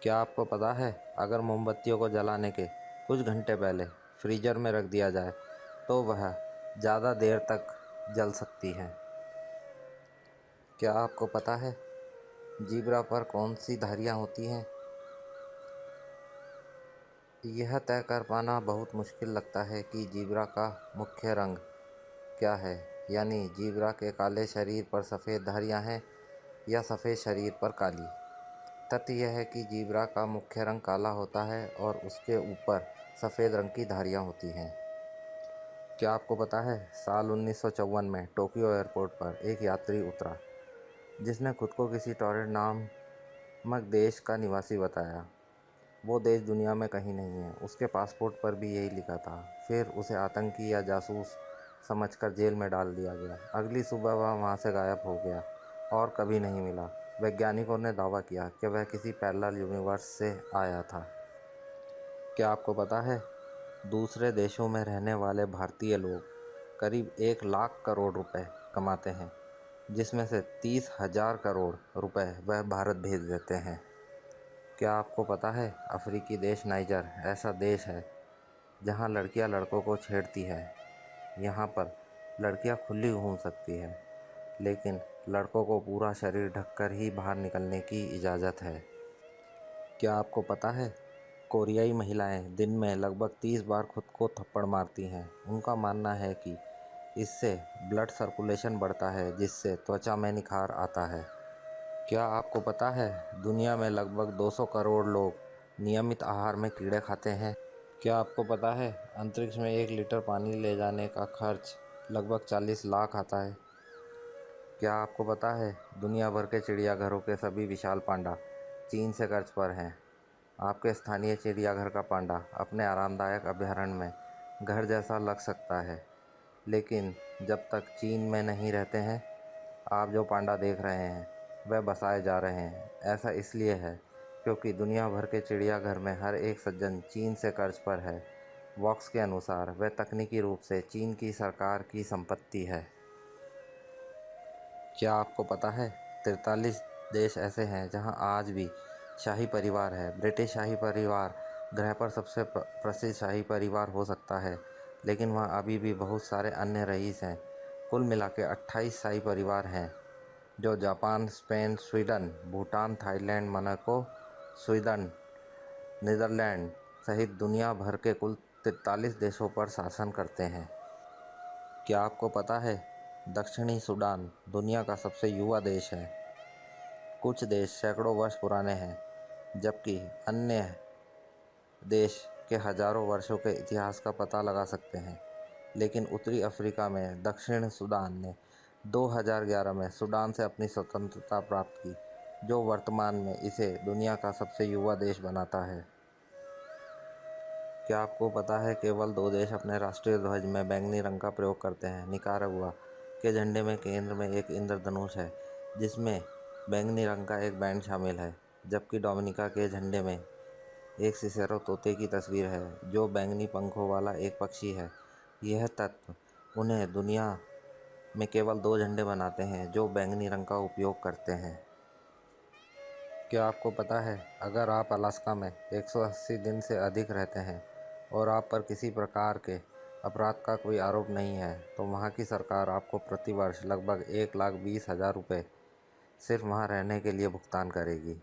क्या आपको पता है अगर मोमबत्तियों को जलाने के कुछ घंटे पहले फ्रीजर में रख दिया जाए तो वह ज़्यादा देर तक जल सकती हैं। क्या आपको पता है ज़ीब्रा पर कौन सी धारियाँ होती हैं? यह तय कर पाना बहुत मुश्किल लगता है कि ज़ीब्रा का मुख्य रंग क्या है, यानी ज़ीब्रा के काले शरीर पर सफ़ेद धारियाँ हैं या सफ़ेद शरीर पर काली। तथ्य यह है कि ज़ीब्रा का मुख्य रंग काला होता है और उसके ऊपर सफ़ेद रंग की धारियाँ होती हैं। क्या आपको पता है साल 1954 में टोक्यो एयरपोर्ट पर एक यात्री उतरा जिसने खुद को किसी टॉरेंट नामक देश का निवासी बताया। वो देश दुनिया में कहीं नहीं है, उसके पासपोर्ट पर भी यही लिखा था। फिर उसे आतंकी या जासूस समझकर जेल में डाल दिया गया। अगली सुबह वह वहाँ से गायब हो गया और कभी नहीं मिला। वैज्ञानिकों ने दावा किया कि वह किसी पैरेलल यूनिवर्स से आया था। क्या आपको पता है दूसरे देशों में रहने वाले भारतीय लोग करीब 1 लाख करोड़ रुपए कमाते हैं, जिसमें से 30,000 करोड़ रुपए वह भारत भेज देते हैं। क्या आपको पता है अफ्रीकी देश नाइजर ऐसा देश है जहां लड़कियां लड़कों को छेड़ती है। यहाँ पर लड़कियां खुली घूम सकती है, लेकिन लड़कों को पूरा शरीर ढककर ही बाहर निकलने की इजाज़त है। क्या आपको पता है कोरियाई महिलाएं दिन में लगभग 30 बार खुद को थप्पड़ मारती हैं। उनका मानना है कि इससे ब्लड सर्कुलेशन बढ़ता है, जिससे त्वचा में निखार आता है। क्या आपको पता है दुनिया में लगभग 200 करोड़ लोग नियमित आहार में कीड़े खाते हैं? क्या आपको पता है अंतरिक्ष में 1 लीटर पानी ले जाने का खर्च लगभग 40 लाख आता है? क्या आपको पता है दुनिया भर के चिड़ियाघरों के सभी विशाल पांडा चीन से कर्ज पर हैं? आपके स्थानीय चिड़ियाघर का पांडा अपने आरामदायक अभयारण्य में घर जैसा लग सकता है, लेकिन जब तक चीन में नहीं रहते हैं, आप जो पांडा देख रहे हैं वह बसाए जा रहे हैं। ऐसा इसलिए है क्योंकि दुनिया भर के चिड़ियाघर में हर एक सज्जन चीन से कर्ज पर है। वॉक्स के अनुसार वह तकनीकी रूप से चीन की सरकार की संपत्ति है। क्या आपको पता है 43 देश ऐसे हैं जहां आज भी शाही परिवार है? ब्रिटिश शाही परिवार ग्रह पर सबसे प्रसिद्ध शाही परिवार हो सकता है, लेकिन वहाँ अभी भी बहुत सारे अन्य रईस हैं। कुल मिला के 28 शाही परिवार हैं जो Japan, Spain, Sweden, Bhutan, Thailand, Monaco, Sweden, Netherlands सहित दुनिया भर के कुल 43 देशों पर शासन करते हैं। क्या आपको पता है दक्षिणी सूडान दुनिया का सबसे युवा देश है? कुछ देश सैकड़ों वर्ष पुराने हैं, जबकि अन्य देश के हजारों वर्षों के इतिहास का पता लगा सकते हैं। लेकिन उत्तरी अफ्रीका में दक्षिण सूडान ने 2011 में सूडान से अपनी स्वतंत्रता प्राप्त की, जो वर्तमान में इसे दुनिया का सबसे युवा देश बनाता है। क्या आपको पता है केवल 2 देश अपने राष्ट्रीय ध्वज में बैंगनी रंग का प्रयोग करते हैं? निकारागुआ के झंडे में केंद्र में एक इंद्रधनुष है जिसमें बैंगनी रंग का एक बैंड शामिल है, जबकि डोमिनिका के झंडे में एक सिसेरो तोते की तस्वीर है जो बैंगनी पंखों वाला एक पक्षी है। यह तत्व उन्हें दुनिया में केवल 2 झंडे बनाते हैं जो बैंगनी रंग का उपयोग करते हैं। क्या आपको पता है अगर आप अलास्का में 180 दिन से अधिक रहते हैं और आप पर किसी प्रकार के अपराध का कोई आरोप नहीं है, तो वहाँ की सरकार आपको प्रतिवर्ष लगभग 1,20,000 रुपये सिर्फ वहाँ रहने के लिए भुगतान करेगी।